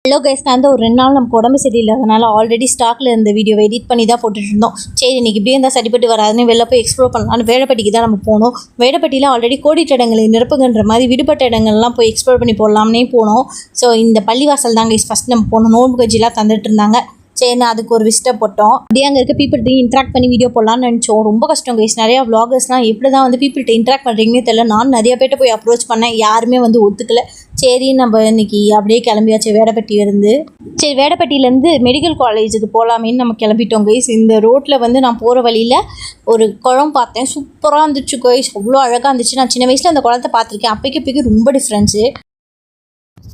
Hello guys, நான் ஒரு 2 நாள் நமக்கு உடம்பு சரியில்லாதனால ஆல்ரெடி ஸ்டாக்கில் இருந்த வீடியோவை எடிட் பண்ணி தான் போட்டுட்டு இருந்தோம். சரி, இன்றைக்கி இப்படியே இருந்தால் சரிப்பட்டு வராதுன்னு வெளில போய் எக்ஸ்ப்ளோர் பண்ணலான்னு வேடப்பட்டிக்கு தான் நம்ம போனோம். வேடப்பட்டியில் ஆல்ரெடி கோடிட்ட இடங்களை நிரப்புகின்ற மாதிரி விடுபட்ட இடங்கள்லாம் போய் எக்ஸ்ப்ளோர் பண்ணி போடலாம்னே போனோம். ஸோ இந்த பள்ளிவாசல் தான் கைஸ் ஃபஸ்ட் நம்ம போனோம். நோன்பு கட்சிலாம் தந்துட்டு இருந்தாங்க. சரி, நான் அதுக்கு ஒரு விசிட்டை போட்டோம். அப்படியே அங்கே இருக்க பீப்புள்கிட்ட இன்ட்ராக்ட் பண்ணி வீடியோ போடலான்னு நினச்சோம். ரொம்ப கஷ்டம் கைஸ். நிறையா vloggers-லாம் எப்படி தான் பீப்புள்கிட்ட இன்ட்ராக்ட் பண்ணுறீங்கன்னே தெரியல. நான் நிறைய பேர்ட்ட போய் அப்ரோச் பண்ணேன், யாருமே ஒத்துக்கல. சரி, நம்ம இன்னைக்கு அப்படியே கிளம்பியாச்சு வேடப்பட்டி இருந்து. சரி, வேடப்பட்டியிலேருந்து மெடிக்கல் காலேஜுக்கு போகலாமேன்னு நம்ம கிளம்பிட்டோம் கைஸ். இந்த ரோட்டில் நான் போகிற வழியில் ஒரு குளம் பார்த்தேன். சூப்பராக இருந்துச்சு கைஸ், அவ்வளோ அழகாக இருந்துச்சு. நான் சின்ன வயசில் அந்த குளத்தை பார்த்துருக்கேன். அப்போக்கு ரொம்ப டிஃப்ரென்ஸு.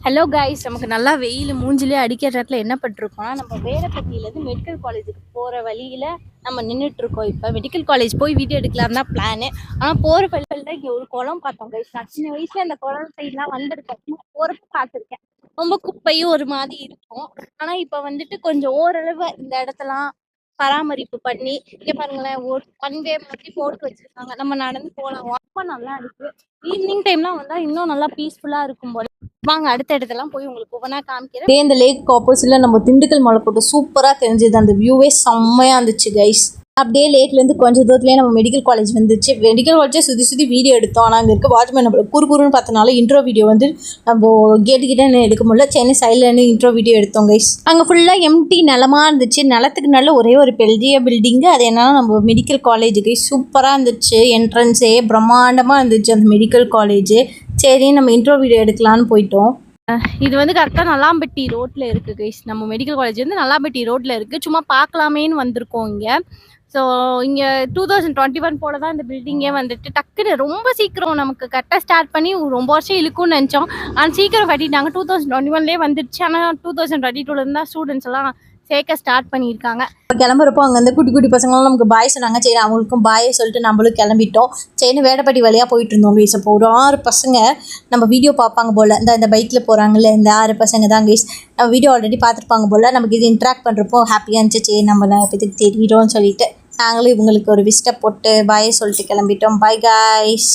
ஹலோ கைஸ், நமக்கு நல்லா வெயில் மூஞ்சிலே அடிக்கிற இடத்துல என்ன பண்ணிருக்கோம்னா, நம்ம வேடப்பட்டியிலேருந்து மெடிக்கல் காலேஜுக்கு போகிற வழியில் நம்ம நின்றுட்டுருக்கோம். இப்போ மெடிக்கல் காலேஜ் போய் வீடியோ எடுக்கலாம் தான் பிளானு. ஆனால் போகிற வழியில் இங்கே ஒரு குளம் பார்த்தோம் கைஸ். நான் சின்ன வயசில் அந்த குளம் சைட்லாம் வந்திருக்கேன், போகிறப்ப பார்த்துருக்கேன். ரொம்ப குப்பையும் ஒரு மாதிரி இருக்கும். ஆனால் இப்போ கொஞ்சம் ஓரளவு இந்த இடத்தெல்லாம் பராமரிப்பு பண்ணி இங்கே பாருங்களேன், ஒரு ஒன்வே மாதிரி போட்டு வச்சுருக்காங்க. நம்ம நடந்து போகலாம், ரொம்ப நல்லா இருக்கு. ஈவினிங் டைம்லாம் வந்தால் இன்னும் நல்லா பீஸ்ஃபுல்லாக இருக்கும் போல. வாங்க, அடுத்த இடத்தெல்லாம் போய் உங்களுக்கு ஒவ்வொன்றா காமிக்கிறேன். இந்த லேக் ஆப்போசிட்ல நம்ம திண்டுக்கல் மலை போட்டு சூப்பராக தெரிஞ்சது. அந்த வியூவே செம்மையாக இருந்துச்சு கைஸ். அப்படியே லேக்லேருந்து கொஞ்சம் தூரத்துலேயே நம்ம மெடிக்கல் காலேஜ் வந்துச்சு. மெடிக்கல் காலேஜே சுற்றி வீடியோ எடுத்தோம். ஆனால் அங்கே இருக்க வாட்ச்மேன் நம்மளை குறுன்னு பார்த்தனால இன்ட்ரோ வீடியோ நம்ம கேட்டுக்கிட்டே எடுக்க முடியல. சென்னை சைடில் இன்ட்ரோ வீடியோ எடுத்தோம் கைஸ். அங்கே ஃபுல்லாக எம்டி நிலமாக இருந்துச்சு. நிலத்துக்கு நல்ல ஒரே ஒரு பெரிய பில்டிங்கு. அது என்னன்னா நம்ம மெடிக்கல் காலேஜ் கைஸ். சூப்பராக இருந்துச்சு. என்ட்ரன்ஸே பிரம்மாண்டமாக இருந்துச்சு அந்த மெடிக்கல் காலேஜ். சரி, நம்ம இன்ட்ரோ வீடியோ எடுக்கலான்னு போயிட்டோம். இது கரெக்டாக நல்லாம்பட்டி ரோட்டில் இருக்குது கைஸ். நம்ம மெடிக்கல் காலேஜ் நல்லாம்பட்டி ரோட்டில் இருக்குது. சும்மா பார்க்கலாமேன்னு வந்திருக்கோம் இங்கே. ஸோ இங்கே 2021 போல தான் இந்த பில்டிங்கே டக்குன்னு ரொம்ப சீக்கிரம் நமக்கு கரெக்டாக ஸ்டார்ட் பண்ணி ரொம்ப வருஷம் இழுக்கும்னு நினச்சோம். ஆனால் சீக்கிரம் கட்டிட்டாங்க. 2021லேயே வந்துடுச்சு. ஆனால் 2022 தான் ஸ்டூடெண்ட்ஸ் எல்லாம் சேர்க்க ஸ்டார்ட் பண்ணியிருக்காங்க. கிளம்புறப்போ அங்கே குட்டி பசங்களும் நமக்கு பாய் சொன்னாங்க. சரி, அவங்களுக்கும் பாயை சொல்லிட்டு நம்மளும் கிளம்பிட்டோம். சரின்னு வேடப்பட்டி வழியாக போயிட்டு இருந்தோம் கைஸ். அப்போ ஒரு 6 பசங்க நம்ம வீடியோ பார்ப்பாங்க போல். இந்த பைக்கில் போகிறாங்கல்ல, இந்த 6 பசங்க தான் கைஸ். நம்ம வீடியோ ஆல்ரெடி பார்த்துருப்பாங்க போல். நமக்கு இது இன்ட்ராக்ட் பண்ணுறப்போ ஹாப்பியாக இருந்துச்சு. சரி, நம்ம இதுக்கு தெரியிறோம்னு சொல்லிட்டு நாங்களும் இவங்களுக்கு ஒரு விசிட்டை போட்டு பாயை சொல்லிட்டு கிளம்பிட்டோம். Bye guys.